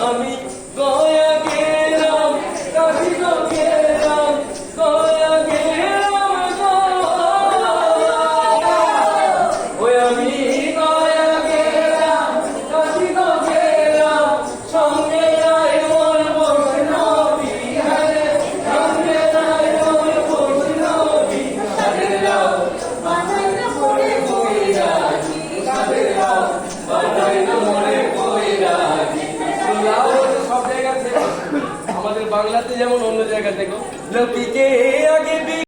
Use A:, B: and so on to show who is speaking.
A: আমি গয়া গেলাম, কাশী গেলাম, গয়া গেলাম, ওই আমি গয়া গেলাম, কাশী গেলাম, সঙ্গে যায় মোর বৈষ্ণবী, হরে সঙ্গে যায় মোর বৈষ্ণবী, সাদের লাউ বানাইলো মোরে বৈরাগী, সাদের লাউ বানাইলো মোরে বৈরাগী। সব জায়গা থেকে আমাদের বাংলাতে যেমন অন্য জায়গা থেকেও লোকিকে আগে